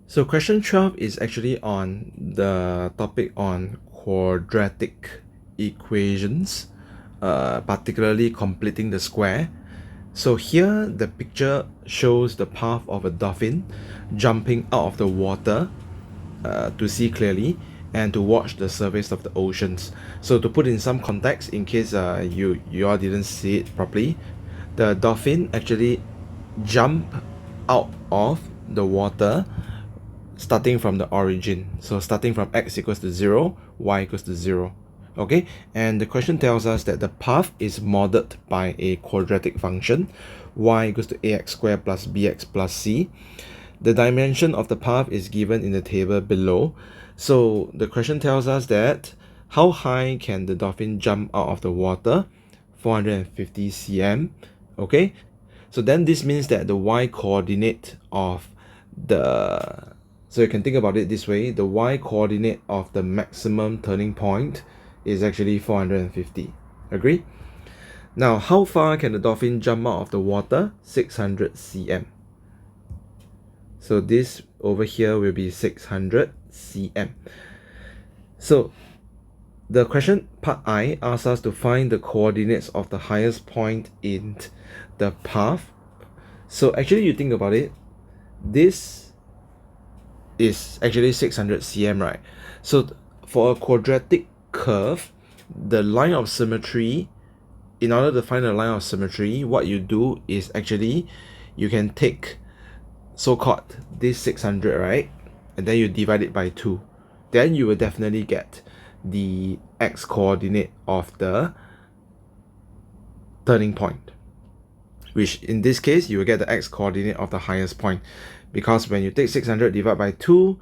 So question 12 is actually on the topic on quadratic equations, particularly completing the square. So here the picture shows the path of a dolphin jumping out of the water to see clearly and to watch the surface of the oceans. So to put in some context, in case you all didn't see it properly, the dolphin actually jump out of the water starting from the origin. So starting from x equals to 0, y equals to 0. Okay, and the question tells us that the path is modeled by a quadratic function, y equals to ax squared plus bx plus c. The dimension of the path is given in the table below. So the question tells us that how high can the dolphin jump out of the water? 450 cm. Okay, so then this means that the y coordinate of so you can think about it this way, the y coordinate of the maximum turning point is actually 450. Agree? Now, how far can the dolphin jump out of the water? 600 cm. So this over here will be 600 cm. So the question part I asks us to find the coordinates of the highest point in the path. So actually you think about it, this is actually 600 cm, right? So for a quadratic curve, the line of symmetry, in order to find the line of symmetry, what you do is actually you can take so-called this 600, right? And then you divide it by 2. Then you will definitely get the x coordinate of the turning point, which in this case you will get the x coordinate of the highest point, because when you take 600 divided by 2,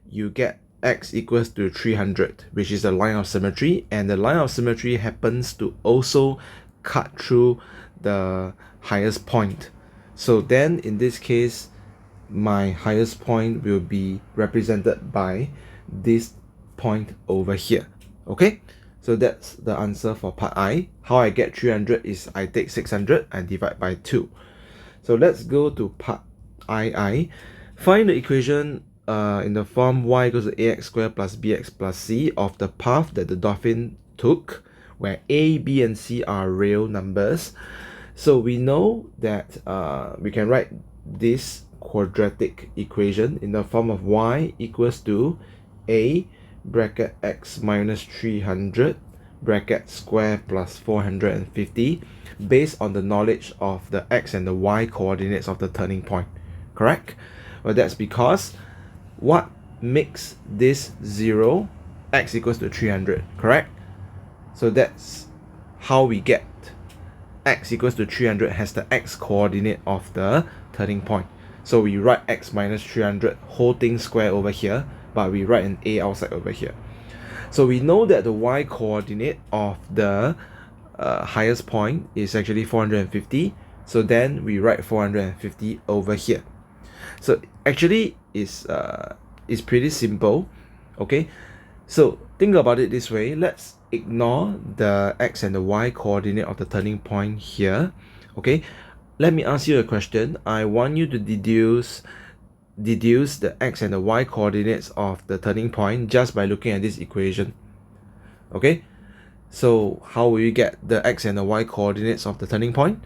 you get x equals to 300, which is the line of symmetry, and the line of symmetry happens to also cut through the highest point. So then in this case, my highest point will be represented by this point over here. Okay, so that's the answer for part I. How I get 300 is I take 600 and divide by 2. So let's go to part II. Find the equation in the form y equals to ax squared plus bx plus c of the path that the dolphin took, where a, b, and c are real numbers. So we know that we can write this quadratic equation in the form of y equals to a bracket x minus 300 bracket square plus 450 based on the knowledge of the x and the y coordinates of the turning point. Correct? Well, that's because what makes this 0? X equals to 300. Correct? So that's how we get x equals to 300 has the x coordinate of the turning point. So we write x minus 300 whole thing square over here, but we write an a outside over here. So we know that the y coordinate of the highest point is actually 450. So then we write 450 over here. So actually it's pretty simple. Okay, so think about it this way. Let's ignore the x and the y coordinate of the turning point here. Okay, let me ask you a question. I want you to deduce the x and the y coordinates of the turning point just by looking at this equation. Okay, so how will you get the x and the y coordinates of the turning point?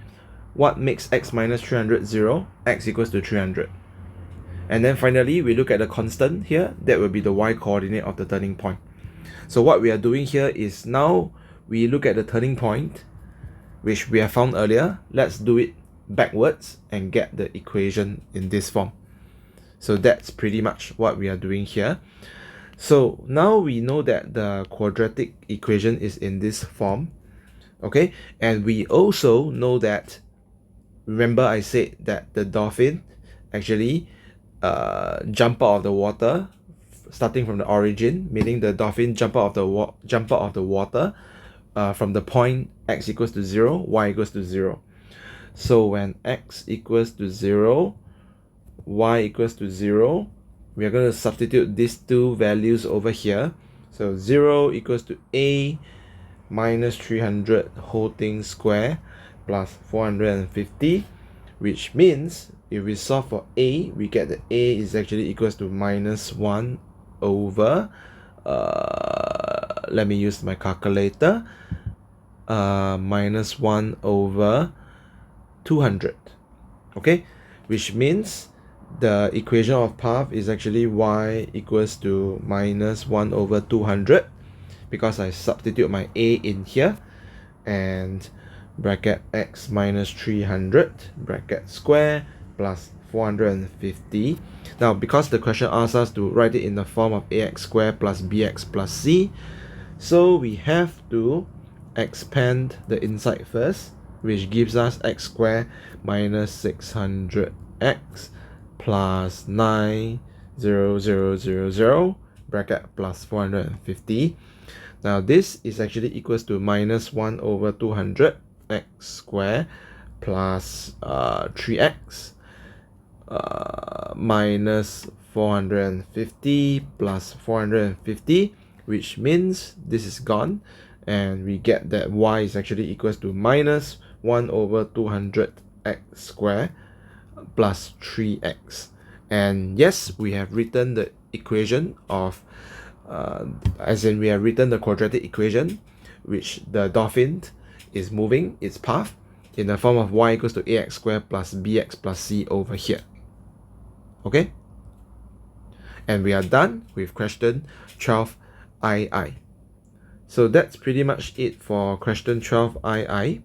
What makes x minus 300 0? X equals to 300. And then finally, we look at the constant here. That will be the y coordinate of the turning point. So what we are doing here is now we look at the turning point, which we have found earlier. Let's do it backwards and get the equation in this form. So that's pretty much what we are doing here. So now we know that the quadratic equation is in this form. Okay, and we also know that, remember I said that the dolphin actually jump out of the water starting from the origin, meaning the dolphin jump out of the water from the point x equals to 0, y equals to 0. So when x equals to 0, y equals to 0, we are going to substitute these two values over here. So 0 equals to a minus 300 whole thing square plus 450, which means if we solve for a, we get that a is actually equals to minus 1 over, let me use my calculator, minus 1 over 200, okay, which means the equation of path is actually y equals to minus 1 over 200, because I substitute my a in here, and bracket x minus 300 bracket square plus 450. Now, because the question asks us to write it in the form of ax squared plus bx plus c, so we have to expand the inside first, which gives us x squared minus 600x plus 90000 bracket plus 450. Now this is actually equals to minus 1 over 200 x squared plus 3x minus 450 plus 450, which means this is gone, and we get that y is actually equals to minus 1 over 200 x squared plus 3x. And yes, we have written the equation of as in we have written the quadratic equation, which the dolphin is moving its path in the form of y equals to ax squared plus bx plus c over here. Okay, and we are done with question 12II. So that's pretty much it for question 12II.